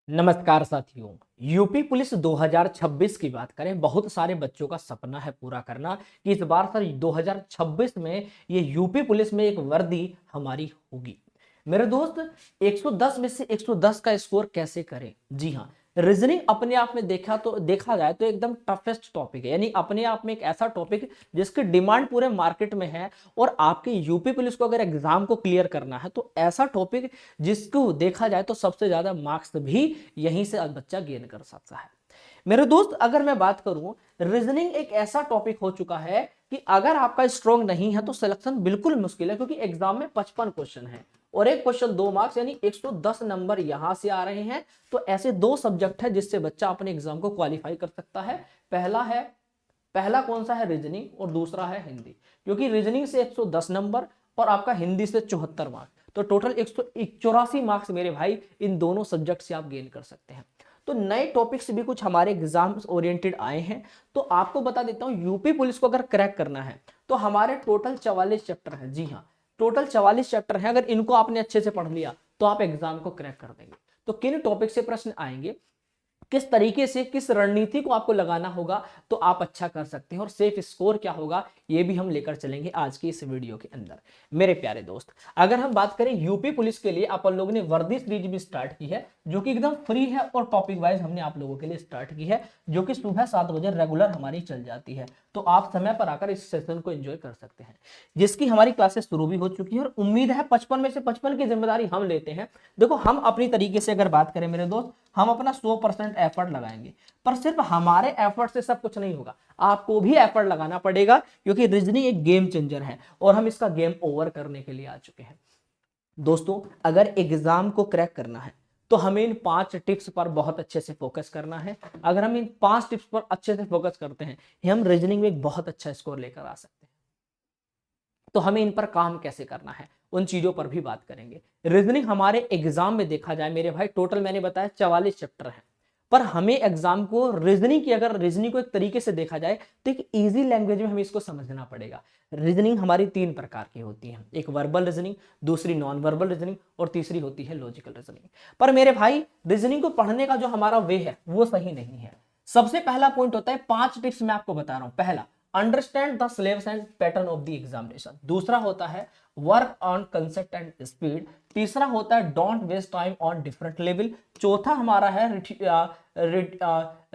नमस्कार साथियों। UP police 2026 की बात करें, बहुत सारे बच्चों का सपना है पूरा करना कि इस बार सर 2026 में ये यूपी पुलिस में एक वर्दी हमारी होगी। मेरे दोस्त, 110 में से 110 का स्कोर कैसे करें? जी हाँ, रीजनिंग अपने आप में देखा जाए तो एकदम टफेस्ट टॉपिक है, यानी अपने आप में एक ऐसा टॉपिक जिसकी डिमांड पूरे मार्केट में है। और आपके यूपी पुलिस को अगर एग्जाम को क्लियर करना है तो ऐसा टॉपिक जिसको देखा जाए तो सबसे ज्यादा मार्क्स भी यहीं से बच्चा गेन कर सकता है। मेरे दोस्त, अगर मैं बात करूं, रीजनिंग एक ऐसा टॉपिक हो चुका है कि अगर आपका स्ट्रॉन्ग नहीं है तो सिलेक्शन बिल्कुल मुश्किल है, क्योंकि एग्जाम में 55 क्वेश्चन है और एक क्वेश्चन 2 मार्क्स यानी 110 नंबर यहां से आ रहे हैं। तो ऐसे 2 सब्जेक्ट है जिससे बच्चा अपने एग्जाम को क्वालिफाई कर सकता है। पहला कौन सा है? रीजनिंग, और दूसरा है हिंदी। क्योंकि रीजनिंग से 110 नंबर और आपका हिंदी से 74 मार्क्स, तो टोटल 184 मार्क्स मेरे भाई इन दोनों सब्जेक्ट से आप गेन कर सकते हैं। तो नए टॉपिक्स भी कुछ हमारे एग्जाम्स ओरिएंटेड आए हैं, तो आपको बता देता हूं, यूपी पुलिस को अगर क्रैक करना है तो हमारे टोटल 44 चैप्टर हैं। जी हाँ, टोटल 44 चैप्टर हैं। अगर इनको आपने अच्छे से पढ़ लिया तो आप एग्जाम को क्रैक कर देंगे। तो किन टॉपिक से प्रश्न आएंगे, किस तरीके से, किस रणनीति को आपको लगाना होगा तो आप अच्छा कर सकते हैं, और सेफ स्कोर क्या होगा ये भी हम लेकर चलेंगे आज की इस वीडियो के अंदर। मेरे प्यारे दोस्त, अगर हम बात करें यूपी पुलिस के लिए, अपन लोगों ने वर्दी सीरीज भी स्टार्ट की है जो कि एकदम फ्री है और टॉपिक वाइज हमने आप लोगों के लिए स्टार्ट की है, जो कि सुबह 7 बजे रेगुलर हमारी चल जाती है। तो आप समय पर आकर इस सेशन को एंजॉय कर सकते हैं, जिसकी हमारी क्लासेस शुरू भी हो चुकी है और उम्मीद है 55 में से 55 की जिम्मेदारी हम लेते हैं। देखो, हम अपनी तरीके से अगर बात करें मेरे दोस्त, हम अपना 100% एफर्ट लगाएंगे, पर सिर्फ हमारे एफर्ट से सब कुछ नहीं होगा, आपको भी एफर्ट लगाना पड़ेगा, क्योंकि रीजनिंग एक गेम चेंजर है और हम इसका गेम ओवर करने के लिए आ चुके हैं। दोस्तों, अगर एग्जाम को क्रैक करना है तो हमें इन 5 टिप्स पर बहुत अच्छे से फोकस करना है। अगर हम इन 5 टिप्स पर अच्छे से फोकस करते हैं, हम रीजनिंग में एक बहुत अच्छा स्कोर लेकर आ सकते हैं। तो हमें इन पर काम कैसे करना है, उन चीजों पर भी बात करेंगे। रीजनिंग हमारे एग्जाम में देखा जाए मेरे भाई, टोटल मैंने बताया 44 चैप्टर हैं, पर हमें एग्जाम को रीजनिंग की, अगर रीजनिंग को एक तरीके से देखा जाए तो एक इजी लैंग्वेज में हमें इसको समझना पड़ेगा। रीजनिंग हमारी 3 प्रकार की होती है, एक वर्बल रीजनिंग, दूसरी नॉन वर्बल रीजनिंग और तीसरी होती है लॉजिकल रीजनिंग। पर मेरे भाई, रीजनिंग को पढ़ने का जो हमारा वे है वो सही नहीं है। सबसे पहला पॉइंट होता है, 5 टिप्स मैं आपको बता रहा हूं। पहला, understand the syllabus and pattern of the examination. दूसरा होता है work on concept and speed. तीसरा होता है don't waste time on different level. चौथा हमारा है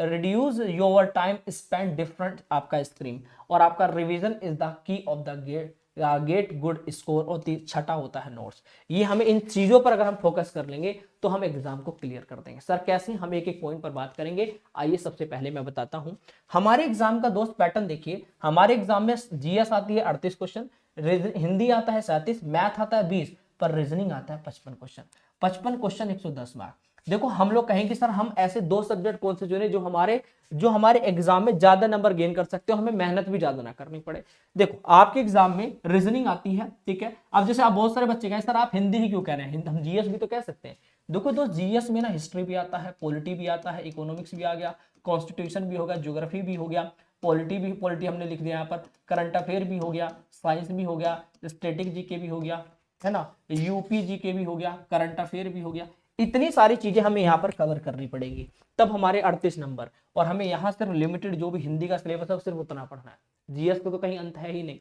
reduce your time spend different आपका स्ट्रीम। और आपका revision is the key of the get good score. और छठा होता है नोट्स। ये हमें इन चीजों पर अगर हम फोकस कर लेंगे तो हम एग्जाम को क्लियर कर देंगे। सर कैसे? हम एक एक पॉइंट पर बात करेंगे। आइए, सबसे पहले मैं बताता हूं हमारे एग्जाम का दोस्त पैटर्न। देखिए, हमारे एग्जाम में जीएस आती है 38 क्वेश्चन, हिंदी आता है 37, मैथ आता है 20, पर रीजनिंग आता है 55 क्वेश्चन। 55 question 110 marks. देखो, हम लोग कहेंगे सर हम ऐसे 2 सब्जेक्ट कौन से चुने जो हमारे एग्जाम में ज्यादा नंबर गेन कर सकते हो, हमें मेहनत भी ज्यादा ना करनी पड़े। देखो, आपके एग्जाम में रीजनिंग आती है, ठीक है। अब जैसे आप बहुत सारे बच्चे कहें सर आप हिंदी ही क्यों कह रहे हैं, हम जीएस भी तो कह सकते हैं। देखो दोस्त, जीएस में ना हिस्ट्री भी आता है, पॉलिटी भी आता है, इकोनॉमिक्स भी आ गया, कॉन्स्टिट्यूशन भी हो गया, ज्योग्राफी भी हो गया, पॉलिटी हमने लिख दिया यहाँ पर, करंट अफेयर भी हो गया, साइंस भी हो गया, स्टैटिक जीके भी हो गया, है ना, यूपी जीके भी हो गया, करंट अफेयर भी हो गया। इतनी सारी चीजें हमें यहाँ पर कवर करनी पड़ेगी, तब हमारे 38 नंबर। और हमें यहाँ सिर्फ लिमिटेड जो भी हिंदी का सिलेबस है सिर्फ उतना पढ़ना है, जीएस को तो कहीं अंत है ही नहीं।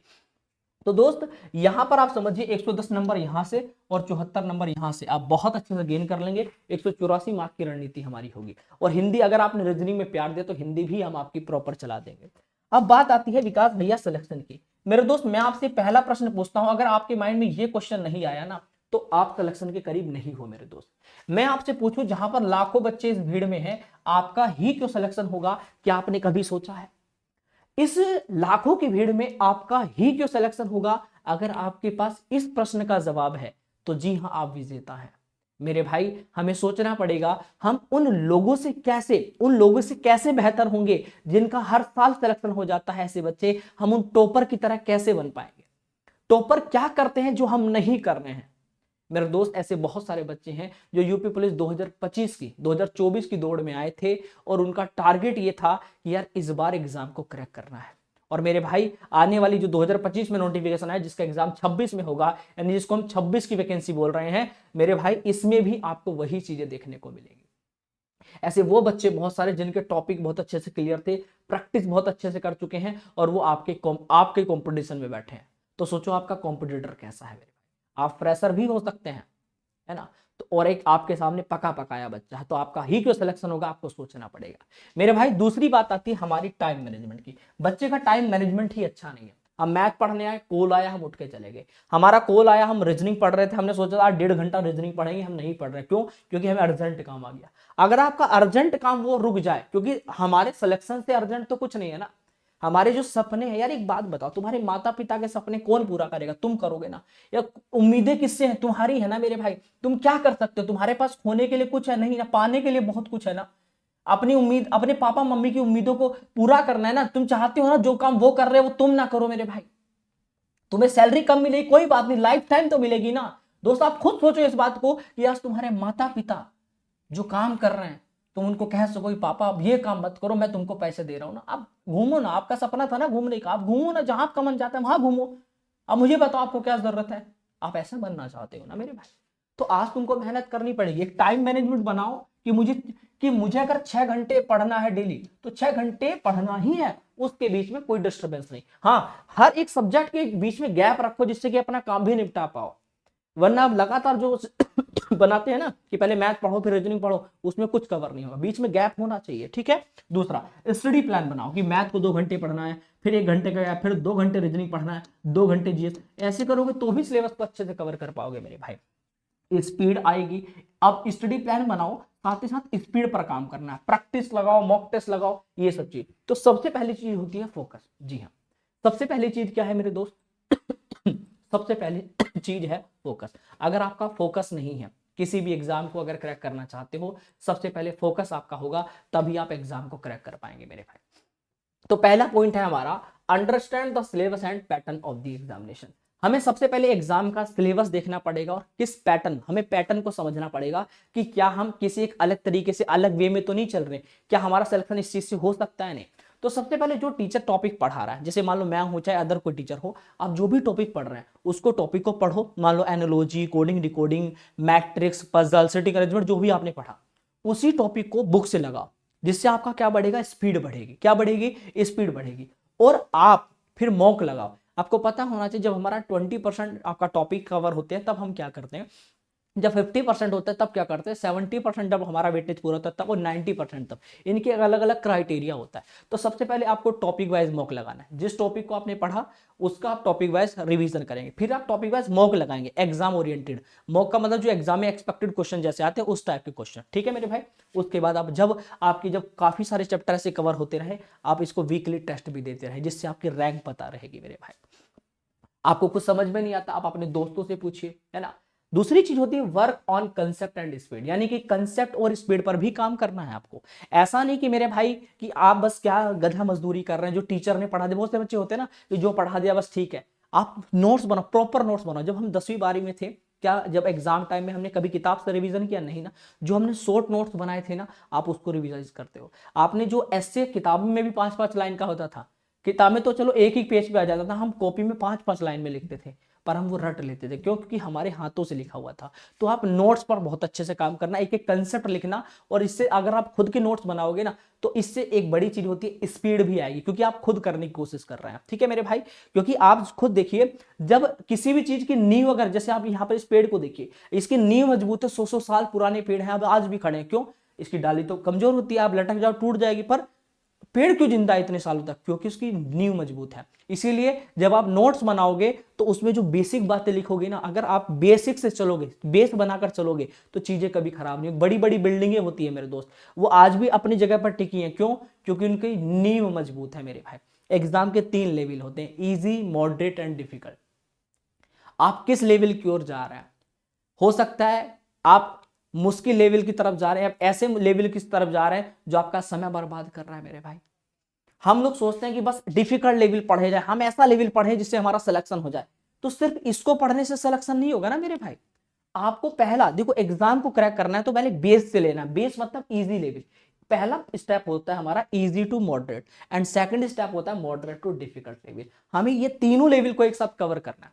तो दोस्त, यहां पर आप समझिए 110 नंबर यहां से और 74 नंबर यहां से आप बहुत अच्छे से गेन कर लेंगे। 184 मार्क की रणनीति हमारी होगी। और हिंदी अगर आपने रीजनिंग में प्यार दिया तो हिंदी भी हम आपकी प्रॉपर चला देंगे। अब बात आती है विकास भैया सिलेक्शन की। मेरे दोस्त, मैं आपसे पहला प्रश्न पूछता हूं, अगर आपके माइंड में ये क्वेश्चन नहीं आया ना तो आप सिलेक्शन के करीब नहीं हो मेरे दोस्त। मैं आपसे पूछूं, जहां पर लाखों बच्चे इस भीड़ में हैं, आपका ही क्यों सिलेक्शन होगा? क्या आपने कभी सोचा है? इस लाखों की भीड़ में आपका ही क्यों सिलेक्शन होगा? अगर आपके पास इस प्रश्न का जवाब है तो जी हां, आप विजेता हैं। मेरे भाई, हमें सोचना पड़ेगा हम उन लोगों से कैसे बेहतर होंगे जिनका हर साल सिलेक्शन हो जाता है। ऐसे बच्चे, हम उन टॉपर की तरह कैसे बन पाएंगे? टॉपर क्या करते हैं जो हम नहीं कर रहे हैं? मेरे दोस्त, ऐसे बहुत सारे बच्चे हैं जो यूपी पुलिस 2024 की दौड़ में आए थे और उनका टारगेट ये था कि यार इस बार एग्जाम को क्रैक करना है। और मेरे भाई, आने वाली जो 2025 में नोटिफिकेशन है, जिसका एग्जाम 26 में होगा, यानी जिसको हम 26 की वैकेंसी बोल रहे हैं, मेरे भाई इसमें भी आपको वही चीजें देखने को मिलेगी। ऐसे वो बच्चे बहुत सारे जिनके टॉपिक बहुत अच्छे से क्लियर थे, प्रैक्टिस बहुत अच्छे से कर चुके हैं और वो आपके कंपटीशन में बैठे हैं। तो सोचो आपका कॉम्पिटिटर कैसा है मेरे भाई। आप फ्रेशर भी हो सकते हैं, है ना। तो और एक आपके सामने पका पकाया बच्चा है, तो आपका ही क्यों सिलेक्शन होगा, आपको सोचना पड़ेगा मेरे भाई। दूसरी बात आती है हमारी टाइम मैनेजमेंट की। बच्चे का टाइम मैनेजमेंट ही अच्छा नहीं है। हम मैथ पढ़ने आए, कॉल आया, हम उठ के चले गए। हमारा कॉल आया, हम रीजनिंग पढ़ रहे थे, हमने सोचा आज 1.5 घंटा रीजनिंग पढ़ेंगे, हम नहीं पढ़ रहे। क्यों? क्योंकि हमें अर्जेंट काम आ गया। अगर आपका अर्जेंट काम वो रुक जाए, क्योंकि हमारे सिलेक्शन से अर्जेंट तो कुछ नहीं है ना। हमारे जो सपने हैं यार, एक बात बताओ, तुम्हारे माता पिता के सपने कौन पूरा करेगा? तुम करोगे ना। या उम्मीदें किससे हैं? तुम्हारी है ना मेरे भाई। तुम क्या कर सकते हो? तुम्हारे पास खोने के लिए कुछ है नहीं ना, पाने के लिए बहुत कुछ है ना। अपनी उम्मीद, अपने पापा मम्मी की उम्मीदों को पूरा करना है ना। तुम चाहते हो ना जो काम वो कर रहे हो वो तुम ना करो मेरे भाई। तुम्हें सैलरी कम मिलेगी कोई बात नहीं, लाइफ टाइम तो मिलेगी ना। दोस्त आप खुद सोचो इस बात को कि आज तुम्हारे माता पिता जो काम कर रहे हैं, तुम उनको कह सको कि पापा अब ये काम मत करो, मैं तुमको पैसे दे रहा हूं ना, आप घूमो ना। आपका सपना था ना घूमने का, आप घूमो ना, जहां आपका मन जाता है वहां घूमो। अब मुझे बताओ आपको क्या जरूरत है? आप ऐसा बनना चाहते हो ना मेरे भाई, तो आज तुमको मेहनत करनी पड़ेगी। एक टाइम मैनेजमेंट बनाओ कि मुझे अगर 6 घंटे पढ़ना है डेली, तो 6 घंटे पढ़ना ही है। उसके बीच में कोई डिस्टर्बेंस नहीं। हाँ, हर एक सब्जेक्ट के बीच में गैप रखो जिससे कि अपना काम भी निपटा पाओ। वरना आप लगातार जो बनाते हैं ना कि पहले मैथ पढ़ो फिर रीजनिंग पढ़ो, उसमें कुछ कवर नहीं होगा। बीच में गैप होना चाहिए, ठीक है। दूसरा, स्टडी प्लान बनाओ कि मैथ को 2 घंटे पढ़ना है, फिर 1 घंटे का गैप, फिर 2 घंटे रीजनिंग पढ़ना है, 2 घंटे जीएस। ऐसे करोगे तो भी सिलेबस को अच्छे से कवर कर पाओगे मेरे भाई, स्पीड आएगी। अब स्टडी प्लान बनाओ, साथ ही साथ स्पीड पर काम करना है, प्रैक्टिस लगाओ, मॉक टेस्ट लगाओ, ये सब चीज। तो सबसे पहली चीज होती है फोकस। जी हाँ, सबसे पहली चीज क्या है मेरे दोस्त? सबसे पहली चीज है फोकस। अगर आपका फोकस नहीं है, किसी भी एग्जाम को अगर क्रैक करना चाहते हो, सबसे पहले फोकस आपका होगा, तभी आप एग्जाम को क्रैक कर पाएंगे मेरे भाई। तो पहला पॉइंट है हमारा, understand the syllabus and pattern of the examination. हमें सबसे पहले एग्जाम का सिलेबस देखना पड़ेगा और किस पैटर्न, हमें पैटर्न को समझना पड़ेगा कि क्या हम किसी एक अलग तरीके से, अलग वे में तो नहीं चल रहे, क्या हमारा सिलेक्शन इस चीज से हो सकता है नहीं। तो सबसे पहले जो टीचर टॉपिक पढ़ा रहा है, जैसे मान लो मैं हूं चाहे अदर कोई टीचर हो, आप जो भी टॉपिक पढ़ रहे हैं उसको टॉपिक को पढ़ो। मान लो analogy, coding, decoding, matrix, puzzle, sitting arrangement, जो भी आपने पढ़ा उसी टॉपिक को बुक से लगाओ, जिससे आपका क्या बढ़ेगा? स्पीड बढ़ेगी। क्या बढ़ेगी? स्पीड बढ़ेगी। और आप फिर मॉक लगाओ। आपको पता होना चाहिए, जब हमारा 20% आपका टॉपिक कवर होते हैं तब हम क्या करते हैं, जब 50% होता है तब क्या करते हैं, 70% जब हमारा वेटेज पूरा होता है तब, और 90% तब। इनके अलग अलग क्राइटेरिया होता है। तो सबसे पहले आपको टॉपिक वाइज मॉक लगाना है। जिस टॉपिक को आपने पढ़ा उसका आप टॉपिक वाइज रिवीजन करेंगे, फिर आप टॉपिक वाइज मॉक लगाएंगे, एग्जाम ओरिएंटेड। मॉक का मतलब जो एग्जाम में एक्सपेक्टेड क्वेश्चन जैसे आते हैं उस टाइप के क्वेश्चन, ठीक है मेरे भाई। उसके बाद आप जब काफी सारे चैप्टर ऐसे कवर होते रहे, आप इसको वीकली टेस्ट भी देते रहे, जिससे आपकी रैंक पता रहेगी मेरे भाई। आपको कुछ समझ में नहीं आता, आप अपने दोस्तों से पूछिए, है ना। दूसरी चीज होती है work on concept and speed, यानी कि कंसेप्ट और स्पीड पर भी काम करना है आपको। ऐसा नहीं कि मेरे भाई कि आप बस क्या गधा मजदूरी कर रहे हैं, जो टीचर ने पढ़ा दिया। बहुत से बच्चे होते हैं ना कि जो पढ़ा दिया बस ठीक है। आप नोट्स बनाओ, प्रॉपर नोट्स बनाओ। जब हम 10वीं 12वीं में थे, क्या जब एग्जाम टाइम में हमने कभी किताब से रिवीजन किया? नहीं ना। जो हमने शॉर्ट नोट्स बनाए थे ना, आप उसको रिविजाइज करते हो। आपने जो ऐसे किताब में भी 5-5 लाइन का होता था, किताब में तो चलो एक ही पेज पे आ जाता था, हम कॉपी में 5-5 लाइन में लिखते थे, पर हम वो रट लेते थे। क्यों? क्योंकि हमारे हाथों से लिखा हुआ था। तो आप नोट्स पर बहुत अच्छे से काम करना, एक एक कंसेप्ट लिखना। और इससे अगर आप खुद के नोट्स बनाओगे ना, तो इससे एक बड़ी चीज होती है, स्पीड भी आएगी, क्योंकि आप खुद करने की कोशिश कर रहे हैं, ठीक है मेरे भाई। क्योंकि आप खुद देखिए, जब किसी भी चीज की नींव, अगर जैसे आप यहाँ पर इस पेड़ को देखिए, इसकी नींव मजबूत है, 100-100 साल पुराने पेड़ हैं, अब आज भी खड़े हैं। क्यों? इसकी डाली तो कमजोर होती है, आप लटक जाओ टूट जाएगी, पर पेड़ क्यों जिंदा है इतने सालों तक? क्योंकि उसकी नींव मजबूत है। इसीलिए जब आप नोट्स बनाओगे तो उसमें जो बेसिक बातें लिखोगे ना, अगर आप बेसिक से चलोगे, बेस बनाकर चलोगे, तो चीजें कभी खराब नहीं होगी। बड़ी बड़ी बिल्डिंगें होती है मेरे दोस्त, वो आज भी अपनी जगह पर टिकी हैं। क्यों? क्योंकि उनकी नींव मजबूत है मेरे भाई। एग्जाम के 3 लेवल होते हैं, इजी, मॉडरेट एंड डिफिकल्ट। आप किस लेवल की ओर जा रहे हैं? हो सकता है आप मुश्किल लेवल की तरफ जा रहे हैं, आप ऐसे लेवल की तरफ जा रहे हैं जो आपका समय बर्बाद कर रहा है मेरे भाई। हम लोग सोचते हैं कि बस डिफिकल्ट लेवल पढ़े जाए, हम ऐसा लेवल पढ़े जिससे हमारा सिलेक्शन हो जाए। तो सिर्फ इसको पढ़ने से सिलेक्शन नहीं होगा ना मेरे भाई। आपको पहला देखो, एग्जाम को क्रैक करना है तो पहले बेस से लेना। बेस मतलब इजी लेवल। पहला स्टेप होता है हमारा easy to moderate, and second step होता है मॉडरेट टू डिफिकल्ट लेवल। हमें ये तीनों लेवल को एक साथ कवर करना है।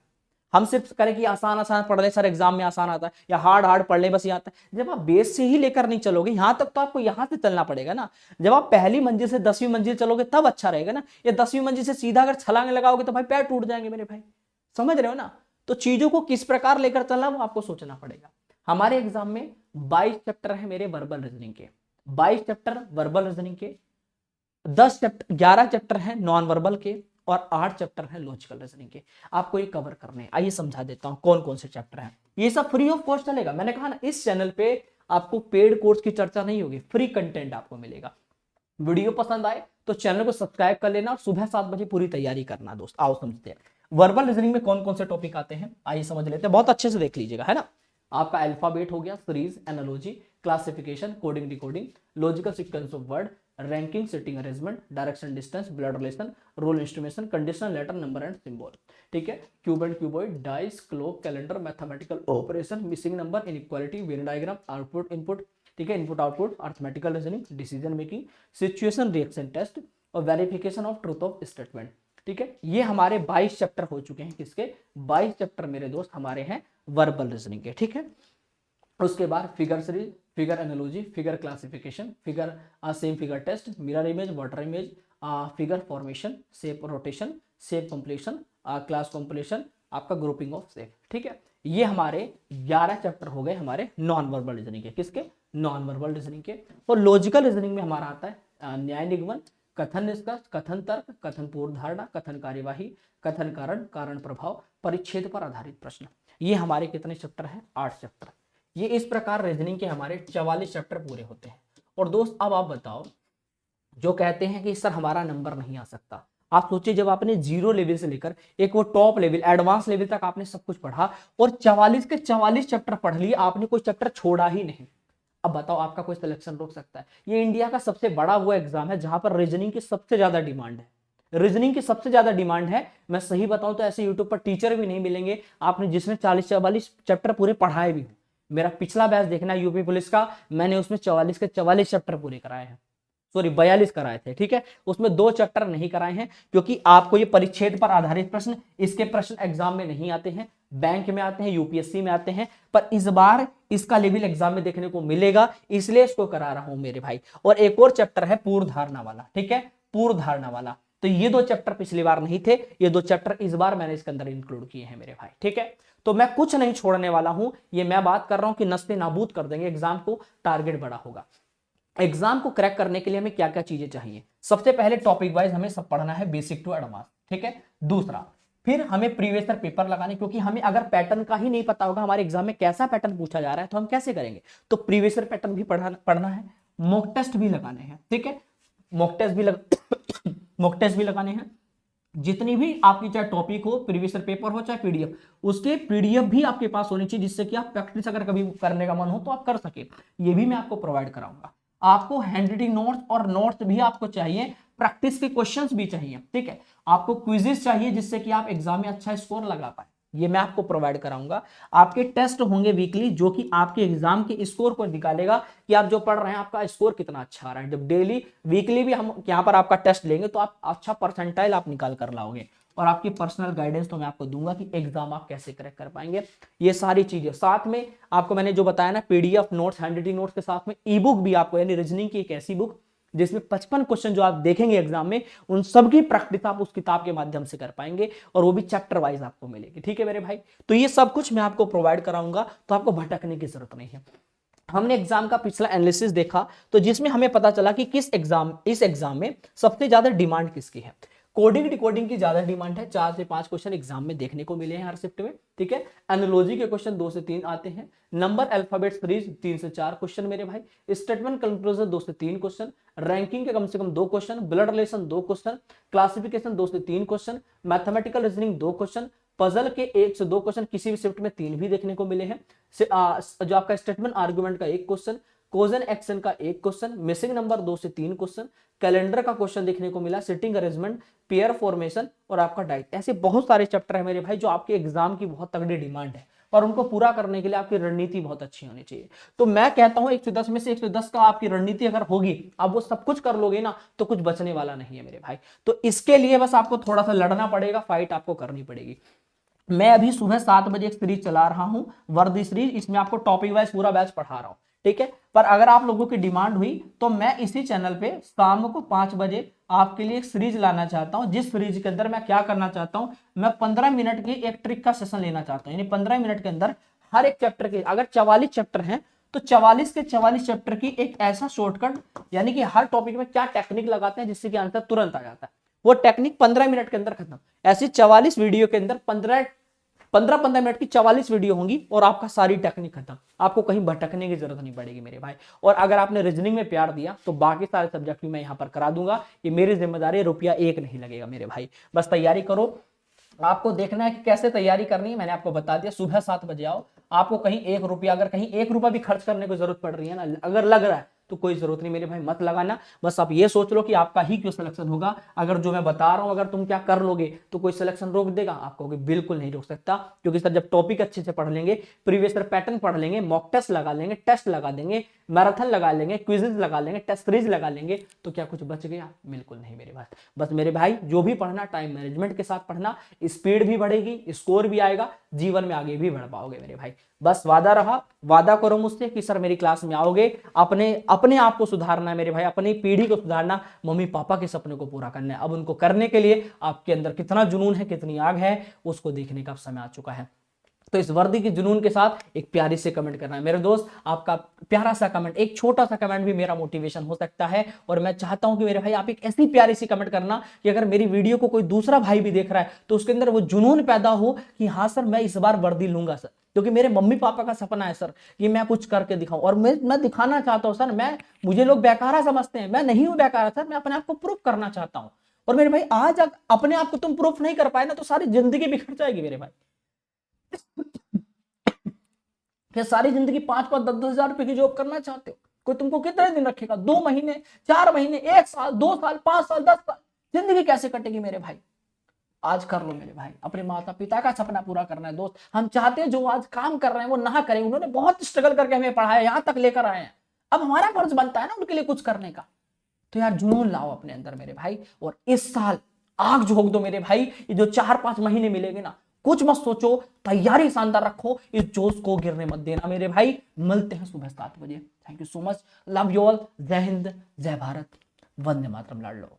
हम सिर्फ करें कि आसान आसान पढ़ ले सर, एग्जाम में आसान आता है, या हार्ड हार्ड पढ़ ले बस ये आता है। जब आप बेस से ही लेकर नहीं चलोगे यहां तक, तो आपको यहां से चलना पड़ेगा ना। जब आप पहली मंजिल से 10वीं मंजिल चलोगे तब अच्छा रहेगा ना। ये 10वीं मंजिल से सीधा अगर छलांग लगाओगे तो भाई पैर टूट जाएंगे मेरे भाई, समझ रहे हो ना। तो चीजों को किस प्रकार लेकर चलना वो आपको सोचना पड़ेगा। हमारे एग्जाम में 22 चैप्टर है मेरे वर्बल रीजनिंग के, 22 चैप्टर वर्बल रीजनिंग के, 11 चैप्टर हैं नॉन वर्बल के, और 8 चैप्टर हैं लॉजिकल रीजनिंग के। आपको ये कवर करने हैं। आइए समझा देता हूं कौन कौन से चैप्टर हैं। ये सब फ्री ऑफ कॉस्ट चलेगा। मैंने कहा ना इस चैनल पे आपको पेड कोर्स की चर्चा नहीं होगी, फ्री कंटेंट आपको मिलेगा। वीडियो पसंद आए तो चैनल को सब्सक्राइब कर लेना और सुबह 7 बजे पूरी तैयारी करना दोस्त। आओ समझते हैं वर्बल रीजनिंग में कौन कौन से टॉपिक आते हैं, आइए समझ लेते हैं। बहुत अच्छे से देख लीजिएगा, है ना। आपका अल्फाबेट हो गया, series, analogy, classification, coding decoding, logical sequence of word, ranking, sitting arrangement, direction distance, blood relation, role instrumentation, conditional letter, number and symbol. ठीक है, cube and cuboid, dice, clock, calendar, mathematical operation, missing number, inequality, venn diagram, output input, ठीक है, input output, arithmetical reasoning, decision making, situation reaction test और verification of truth of statement. ठीक है, ये हमारे 22 chapter हो चुके हैं। किसके? 22 चैप्टर मेरे दोस्त हमारे हैं वर्बल रीजनिंग के। ठीक है, उसके बाद figure series, figure analogy, figure classification, figure same figure test, mirror image, water image, figure formation, shape rotation, shape completion, class completion, आपका ग्रुपिंग ऑफ शेप। ठीक है, ये हमारे 11 चैप्टर हो गए हमारे नॉन वर्बल रीजनिंग के। किसके? नॉन वर्बल रीजनिंग के। और लॉजिकल रीजनिंग में हमारा आता है न्याय निगमन, कथन निष्कर्ष, कथन तर्क, कथन पूर्व धारणा, कथन कार्यवाही, कथन कारण, कारण प्रभाव, परिच्छेद पर आधारित प्रश्न। ये हमारे कितने चैप्टर हैं? 8 चैप्टर। ये इस प्रकार रीजनिंग के हमारे 44 चैप्टर पूरे होते हैं। और दोस्त अब आप बताओ, जो कहते हैं कि सर हमारा नंबर नहीं आ सकता, आप सोचिए जब आपने 0 लेवल से लेकर एक वो टॉप लेवल एडवांस लेवल तक आपने सब कुछ पढ़ा और 44 के 44 चैप्टर पढ़ लिए, आपने कोई चैप्टर छोड़ा ही नहीं। अब बताओ आपका कोई सिलेक्शन रोक सकता है? ये इंडिया का सबसे बड़ा वो एग्जाम है जहां पर रीजनिंग की सबसे ज्यादा डिमांड है। रीजनिंग की सबसे ज्यादा डिमांड है। मैं सही बताऊं तो ऐसे यूट्यूब पर टीचर भी नहीं मिलेंगे आपने जिसने 40-44 चैप्टर पूरे पढ़ाए भी हो। मेरा पिछला बैच देखना यूपी पुलिस का, मैंने उसमें 44 के 44 चैप्टर पूरे कराए हैं, सॉरी 42 कराए थे। ठीक है, उसमें 2 चैप्टर नहीं कराए हैं क्योंकि आपको ये परिच्छेद पर आधारित प्रश्न, इसके प्रश्न एग्जाम में नहीं आते हैं, बैंक में आते हैं, यूपीएससी में आते हैं, पर इस बार इसका लेवल एग्जाम में देखने को मिलेगा, इसलिए इसको करा रहा हूं मेरे भाई। और एक और चैप्टर है पूर्व धारणा वाला। ठीक है, पूर्व धारणा वाला। तो ये 2 चैप्टर पिछली बार नहीं थे, ये 2 चैप्टर इस बार मैंने इसके अंदर इंक्लूड किए हैं मेरे भाई। ठीक है, तो मैं कुछ नहीं छोड़ने वाला हूं। ये मैं बात कर रहा हूं कि नस्ते नाबूद कर देंगे एग्जाम को, टारगेट बड़ा होगा। एग्जाम को क्रैक करने के लिए हमें क्या क्या चीजें चाहिए? सबसे पहले टॉपिक वाइज हमें सब पढ़ना है, बेसिक टू एडवांस। ठीक है, दूसरा फिर हमें प्रीवियस ईयर पेपर लगाने, क्योंकि हमें अगर पैटर्न का ही नहीं पता होगा हमारे एग्जाम में कैसा पैटर्न पूछा जा रहा है तो हम कैसे करेंगे? तो प्रीवियस ईयर पैटर्न भी पढ़ना है, मॉक टेस्ट भी लगाने हैं। ठीक है, मॉक टेस्ट भी मॉक टेस्ट भी लगाने हैं। जितनी भी आपकी चाहे टॉपिक हो, प्रीवियस ईयर पेपर हो चाहे पीडीएफ, उसके पीडीएफ भी आपके पास होनी चाहिए जिससे कि आप प्रैक्टिस अगर कभी करने का मन हो तो आप कर सके। ये भी मैं आपको प्रोवाइड कराऊंगा। आपको हैंड राइटिंग नोट्स और नोट्स भी आपको चाहिए, प्रैक्टिस के क्वेश्चंस भी चाहिए। ठीक है, आपको क्विजेस चाहिए जिससे कि आप एग्जाम में अच्छा स्कोर लगा पाए, ये मैं आपको प्रोवाइड कराऊंगा। आपके टेस्ट होंगे वीकली जो कि आपके एग्जाम के स्कोर को निकालेगा कि आप जो पढ़ रहे हैं आपका स्कोर कितना अच्छा आ रहा है। जब डेली वीकली भी हम यहाँ पर आपका टेस्ट लेंगे तो आप अच्छा परसेंटाइल आप निकाल कर लाओगे। और आपकी पर्सनल गाइडेंस तो मैं आपको दूंगा कि एग्जाम आप कैसे क्रैक कर पाएंगे। ये सारी चीजें साथ में आपको मैंने जो बताया ना, PDF notes, hand writing notes के साथ में ई बुक भी आपको, यानी रीजनिंग की एक ऐसी बुक जिसमें 55 क्वेश्चन जो आप देखेंगे एग्जाम में, उन सब की प्रैक्टिस आप उस किताब के माध्यम से कर पाएंगे और वो भी चैप्टर वाइज आपको मिलेगी। ठीक है मेरे भाई, तो ये सब कुछ मैं आपको प्रोवाइड कराऊंगा, तो आपको भटकने की जरूरत नहीं है। हमने एग्जाम का पिछला एनालिसिस देखा तो जिसमें हमें पता चला कि इस एग्जाम में सबसे ज्यादा डिमांड किसकी है? कोडिंग डिकोडिंग की ज्यादा डिमांड है। 4 से 5 क्वेश्चन एग्जाम में देखने को मिले हैं हर शिफ्ट में। ठीक है, एनालॉजी के क्वेश्चन 2 से 3 आते हैं। नंबर अल्फाबेट सीरीज 3 से 4 क्वेश्चन मेरे भाई। स्टेटमेंट कंक्लूजन 2 से 3 क्वेश्चन। रैंकिंग के कम से कम 2 question. Blood relation 2 question. Classification 2 से 3 question. Mathematical reasoning 2 question. Puzzle के 1 से 2 क्वेश्चन, किसी भी शिफ्ट में 3 भी देखने को मिले हैं। जो आपका स्टेटमेंट आर्गुमेंट का 1 क्वेश्चन, कोजन एक्शन का 1 क्वेश्चन, मिसिंग नंबर 2 से 3 क्वेश्चन, कैलेंडर का क्वेश्चन देखने को मिला, सिटिंग अरेंजमेंट, पेयर फॉर्मेशन और आपका डाइट। ऐसे बहुत सारे चैप्टर है मेरे भाई जो आपके एग्जाम की बहुत तगड़ी डिमांड है, और उनको पूरा करने के लिए आपकी रणनीति बहुत अच्छी होनी चाहिए। तो मैं कहता हूं 110 में से 110 का आपकी रणनीति अगर होगी, आप वो सब कुछ कर लोगे ना, तो कुछ बचने वाला नहीं है मेरे भाई। तो इसके लिए बस आपको थोड़ा सा लड़ना पड़ेगा, फाइट आपको करनी पड़ेगी। मैं अभी सुबह 7 बजे एक सीरीज चला रहा हूं, वर्दी सीरीज। इसमें आपको टॉपिक वाइज पूरा बैच पढ़ा रहा हूं, ठीक है। पर अगर आप लोगों की डिमांड हुई तो मैं इसी चैनल पे शाम को 5 बजे आपके लिए एक सीरीज लाना चाहता हूं, जिस सीरीज के अंदर मैं क्या करना चाहता हूं, मैं 15 मिनट की एक ट्रिक का सेशन लेना चाहता हूं। यानी 15 मिनट के अंदर हर एक चैप्टर के, अगर 44 चैप्टर हैं तो 44 के 44 चैप्टर की एक ऐसा शॉर्टकट, यानी कि हर टॉपिक में क्या टेक्निक लगाते हैं जिससे कि आंसर तुरंत आ जाता है, वो टेक्निक 15 मिनट के अंदर खत्म। ऐसी 44 वीडियो के अंदर 15 मिनट की 44 वीडियो होंगी और आपका सारी टेक्निक खत्म। आपको कहीं भटकने की जरूरत नहीं पड़ेगी मेरे भाई। और अगर आपने रीजनिंग में प्यार दिया तो बाकी सारे सब्जेक्ट भी मैं यहां पर करा दूंगा। ये मेरी जिम्मेदारी, रुपया एक नहीं लगेगा मेरे भाई। बस तैयारी करो। आपको देखना है कि कैसे तैयारी करनी है, मैंने आपको बता दिया। सुबह 7 बजे आओ। आपको कहीं 1 रुपया, अगर कहीं 1 रुपया भी खर्च करने की जरूरत पड़ रही है ना, अगर लग रहा है तो कोई जरूरत नहीं मेरे भाई, मत लगाना। बस आप ये सोच लो कि आपका ही क्यों सिलेक्शन होगा। अगर जो मैं बता रहा हूं अगर तुम क्या कर लोगे तो कोई सिलेक्शन रोक देगा? आप कहोगे बिल्कुल नहीं रोक सकता, क्योंकि सर जब टॉपिक अच्छे से पढ़ लेंगे, प्रीवियस ईयर पैटर्न पढ़ लेंगे, मॉक टेस्ट लगा लेंगे, टेस्ट लगा देंगे, मैराथन लगा लेंगे, क्विजेज लगा लेंगे, टेस्ट सीरीज लगा लेंगे, तो क्या कुछ बच गया? बिल्कुल नहीं मेरे भाई। बस मेरे भाई जो भी पढ़ना टाइम मैनेजमेंट के साथ पढ़ना, स्पीड भी बढ़ेगी, स्कोर भी आएगा, जीवन में आगे भी बढ़ पाओगे मेरे भाई। बस वादा रहा, वादा करो मुझसे कि सर मेरी क्लास में आओगे। अपने अपने आप को सुधारना है मेरे भाई, अपनी पीढ़ी को सुधारना, मम्मी पापा के सपने को पूरा करना है। अब उनको करने के लिए आपके अंदर कितना जुनून है, कितनी आग है, उसको देखने का समय आ चुका है। तो इस वर्दी के जुनून के साथ एक प्यारी से कमेंट करना है मेरे दोस्त। आपका प्यारा सा कमेंट, एक छोटा सा कमेंट भी मेरा मोटिवेशन हो सकता है। और मैं चाहता हूं कि मेरे भाई आप एक ऐसी प्यारी सी कमेंट करना कि अगर मेरी वीडियो को कोई दूसरा भाई भी देख रहा है तो उसके अंदर वो जुनून पैदा हो कि हाँ सर मैं इस बार वर्दी लूंगा सर, क्योंकि मेरे मम्मी पापा का सपना है सर कि मैं कुछ करके दिखाऊं। और मैं दिखाना चाहता हूं सर, मुझे लोग बेकारा समझते हैं, मैं नहीं हूं बेकारा सर, मैं अपने आप को प्रूफ करना चाहता हूं। और मेरे भाई आज अपने आप को तुम प्रूफ नहीं कर पाए ना तो सारी जिंदगी बिखर जाएगी मेरे भाई। फिर सारी जिंदगी 5-5, 10-10 हजार रुपए की जॉब करना चाहते हो? कोई तुमको कितने दिन रखेगा? 2 महीने, 4 महीने, 1 साल, 2 साल, 5 साल, 10 साल, जिंदगी कैसे कटेगी मेरे भाई? आज कर लो मेरे भाई, अपने माता पिता का सपना पूरा करना है दोस्त। हम चाहते हैं जो आज काम कर रहे हैं वो ना करें, उन्होंने बहुत स्ट्रगल करके हमें पढ़ाया, यहां तक लेकर आए हैं। अब हमारा फर्ज बनता है ना उनके लिए कुछ करने का। तो यार जुनून लाओ अपने अंदर मेरे भाई, और इस साल आग झोंक दो मेरे भाई। ये जो 4-5 महीने मिलेंगे ना, कुछ मत सोचो, तैयारी शानदार रखो, इस जोश को गिरने मत देना मेरे भाई। मिलते हैं सुबह 7 बजे। Thank you so much, love you all, जय हिंद, जय भारत, वंदे मातरम, लाडलो।